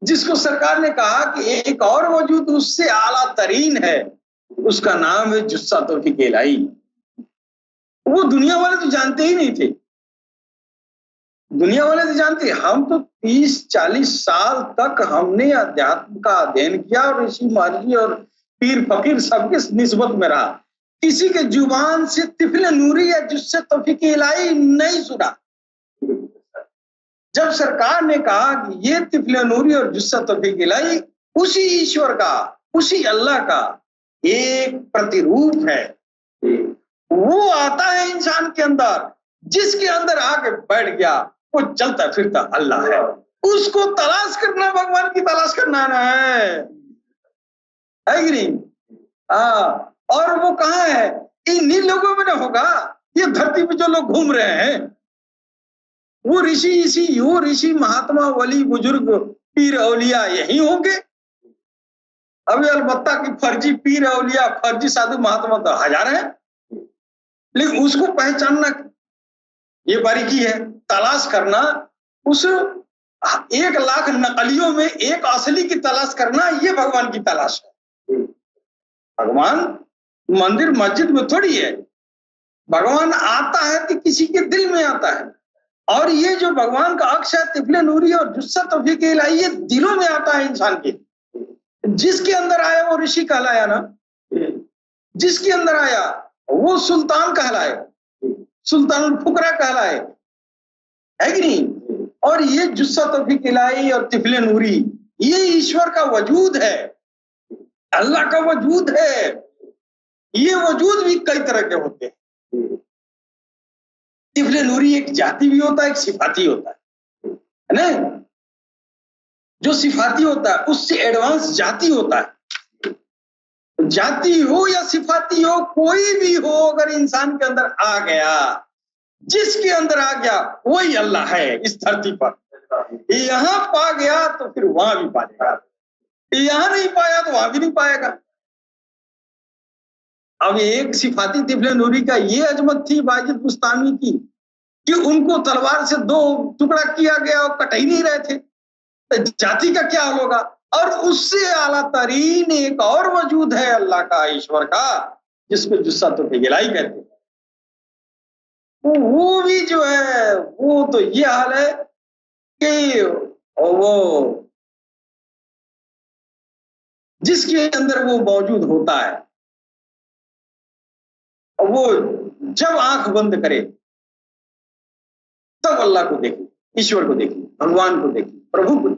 A: जिसको सरकार ने कहा कि एक और वजूद उससे आला तरीन है, उसका नाम है जुस्सा तौफीक इलाही। वो दुनिया वाले तो जानते ही नहीं थे, दुनिया वाले तो जानते, हम तो 30-40 साल तक हमने अध्यात्म का अध्ययन किया और ऋषि महर्षि और पीर फकीर सबके निस्बत में रहा, किसी के जुबान से तिफल नूरी या जुस्से तौफीक इलाही नहीं सुना। जब सरकार ने कहा कि ये तिफल नूरी और जुस्सा तौफीक इलाही उसी ईश्वर का, उसी अल्लाह का एक प्रतिरूप है, वो आता है इंसान के अंदर, जिसके अंदर आके बैठ गया वो चलता फिरता अल्लाह है, उसको तलाश करना, भगवान की तलाश करना ना है कि नहीं। हाँ, और वो कहाँ है, इन्हीं लोगों में ना होगा। ये धरती पे जो लोग घूम रहे हैं वो ऋषि महात्मा वली बुजुर्ग पीर औलिया यही होंगे। अभी अलबत्ता की फर्जी पीर औलिया, फर्जी साधु महात्मा तो हजार हैं, लेकिन उसको पहचानना ये बारीकी है, तलाश करना, उस 1 लाख नकलियों में एक असली की तलाश करना, ये भगवान की तलाश है। भगवान मंदिर मस्जिद में थोड़ी है, भगवान आता है कि किसी के दिल में आता है, और ये जो भगवान का अक्ष है तिफल नूरी और जुस्सा तौफीक इलाही, ये दिलों में आता है इंसान के। जिसके अंदर आया वो ऋषि कहलाया ना, जिसके अंदर आया वो सुल्तान कहलाए, सुल्तानुल फुकरा कहलाए, है कि नहीं। और ये जुस्सा तौफीक इलाही और तिफल नूरी, ये ईश्वर का वजूद है, अल्लाह का वजूद है। ये वजूद भी कई तरह के होते हैं। तिफल नूरी एक जाति भी होता है, एक सिफाती होता है ना। जो सिफाती होता है उससे एडवांस जाति होता है। जाति हो या सिफाती हो, कोई भी हो, अगर इंसान के अंदर आ गया, जिसके अंदर आ गया वही अल्लाह है इस धरती पर। यहां पा गया तो फिर वहां भी पाएगा, यहां नहीं पाया तो वहां भी नहीं पाएगा। अब एक सिफाती तिफल नूरी का ये अजमत थी बायजीत बुस्तामी की कि उनको तलवार से 2 टुकड़ा किया गया और कट ही नहीं रहे थे, तो जाति का क्या हाल होगा। और उससे आला तरीन एक और वजूद है अल्लाह का, ईश्वर का, जिसको जुस्सा तौफीक इलाही कहते हैं। तो वो भी जो है वो तो ये हाल है कि वो जिसके अंदर वो मौजूद होता है, वो जब आंख बंद करे तब अल्लाह को देखिए, ईश्वर को देखिए, भगवान को देखिए, प्रभु को।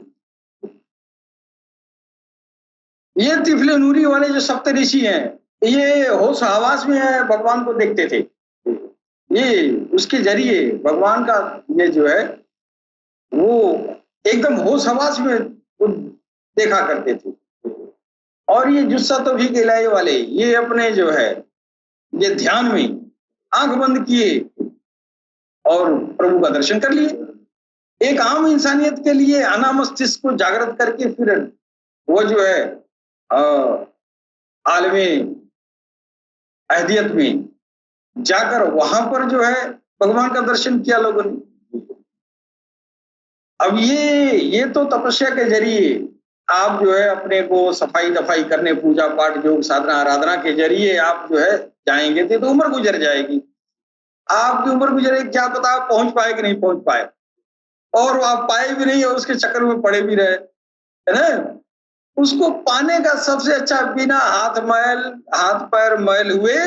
A: ये तिफल नूरी वाले जो सप्त ऋषि हैं, ये होश हवास में है, भगवान को देखते थे। ये उसके जरिए भगवान का ये जो है वो एकदम होश हवास में देखा करते थे। और ये जुस्सा तौफीक इलाही वाले ये अपने जो है ये ध्यान में आंख बंद किए और प्रभु का दर्शन कर लिए। एक आम इंसानियत के लिए अना मस्तिष्क को जागृत करके फिर वो जो है आलमे अहदियत में जाकर वहां पर जो है भगवान का दर्शन किया लोगों ने। अब ये तो तपस्या के जरिए आप जो है अपने को सफाई दफाई करने, पूजा पाठ योग साधना आराधना के जरिए आप जो है जाएंगे तो उम्र गुजर जाएगी। आपकी उम्र गुजरेगी, क्या पता आप पहुंच पाए कि नहीं पहुंच पाए, और आप पाए भी नहीं और उसके चक्कर में पड़े भी रहे, है ना। उसको पाने का सबसे अच्छा, बिना हाथ पैर मैल हुए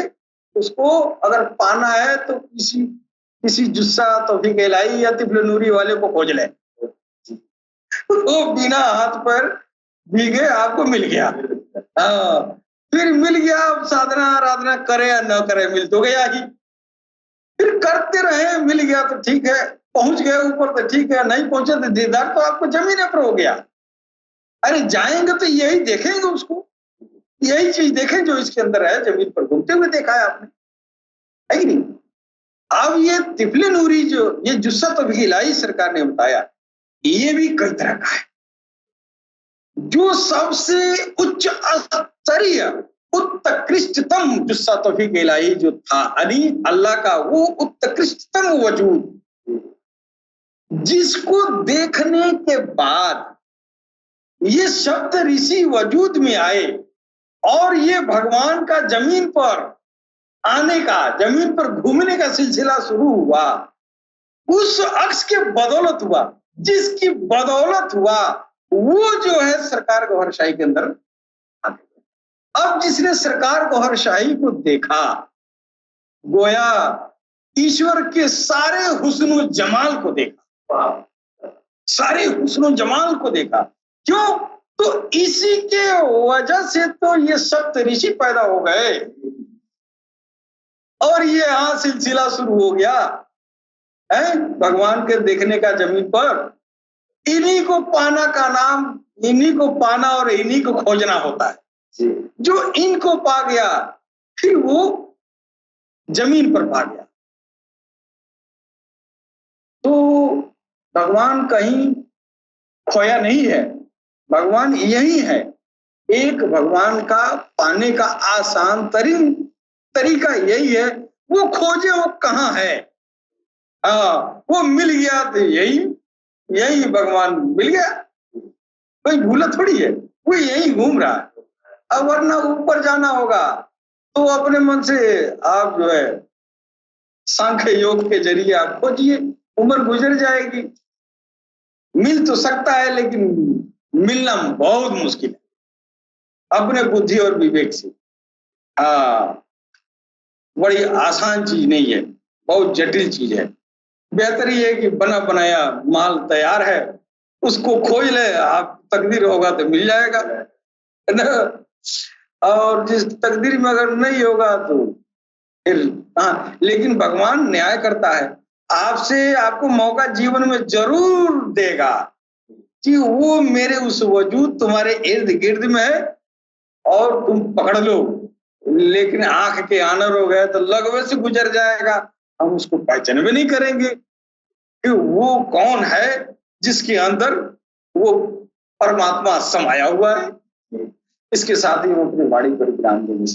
A: उसको अगर पाना है तो किसी जुस्सा तौफीक इलाही या तिफल नूरी वाले को खोज ले। वो बिना हाथ पैर भीगे आपको मिल गया। हाँ, फिर मिल गया, अब साधना आराधना करे या न करे, मिल तो गया ही। फिर करते रहे, मिल गया तो ठीक है, पहुंच गए ऊपर तो ठीक है, नहीं पहुंचे तो दीदार तो आपको जमीन पर हो गया। अरे जाएंगे तो यही देखेंगे, उसको यही चीज देखें जो इसके अंदर है, जमीन पर घूमते हुए देखा है आपने, है कि नहीं? अब ये तिफले नूरी जो ये जुस्सा तौफीक इलाही सरकार ने बताया, ये भी कई तरह का है। जो सबसे उच्च स्तरीय उत्कृष्टतम जुस्सा तौफीक इलाही जो था, यानी अल्लाह का वो उत्कृष्टतम वजूद, जिसको देखने के बाद ये शब्द ऋषि वजूद में आए और ये भगवान का जमीन पर आने का, जमीन पर घूमने का सिलसिला शुरू हुआ, उस अक्ष के बदौलत हुआ, जिसकी बदौलत हुआ वो जो है सरकार गौहरशाही के अंदर आ गया। अब जिसने सरकार गौहरशाही को देखा, गोया ईश्वर के सारे हुस्न जमाल को देखा, सारे हुस्न जमाल को देखा। क्यों? तो इसी के वजह से तो ये सप्त ऋषि पैदा हो गए और ये यहां सिलसिला शुरू हो गया है भगवान के देखने का जमीन पर। इन्हीं को पाना का नाम, इन्हीं को पाना और इन्हीं को खोजना होता है। जो इनको पा गया फिर वो जमीन पर पा गया। तो भगवान कहीं खोया नहीं है, भगवान यही है। एक भगवान का पाने का आसान तरीन तरीका यही है, वो खोजे वो कहाँ है। वो मिल गया तो यही भगवान मिल गया, कोई भूला थोड़ी है, वो यही घूम रहा है। अब वरना ऊपर जाना होगा तो अपने मन से आप जो है सांख्य योग के जरिए आप खोजिए, उम्र गुजर जाएगी। मिल तो सकता है लेकिन मिलना बहुत मुश्किल है अपने बुद्धि और विवेक से। बड़ी आसान चीज नहीं है, बहुत जटिल चीज है। बेहतर ये है कि बना बनाया माल तैयार है, उसको खोज ले, आप तकदीर होगा तो मिल जाएगा, है ना? और जिस तकदीर में अगर नहीं होगा तो फिर लेकिन भगवान न्याय करता है आपसे, आपको मौका जीवन में जरूर देगा कि वो मेरे उस वजूद तुम्हारे इर्द गिर्द में है और तुम पकड़ लो। लेकिन आंख के आनर हो गए तो लगवे से गुजर जाएगा, हम उसको पहचान भी नहीं करेंगे कि वो कौन है जिसके अंदर वो परमात्मा समाया हुआ है। इसके साथ ही हम अपनी वाणी पर विराम देंगे।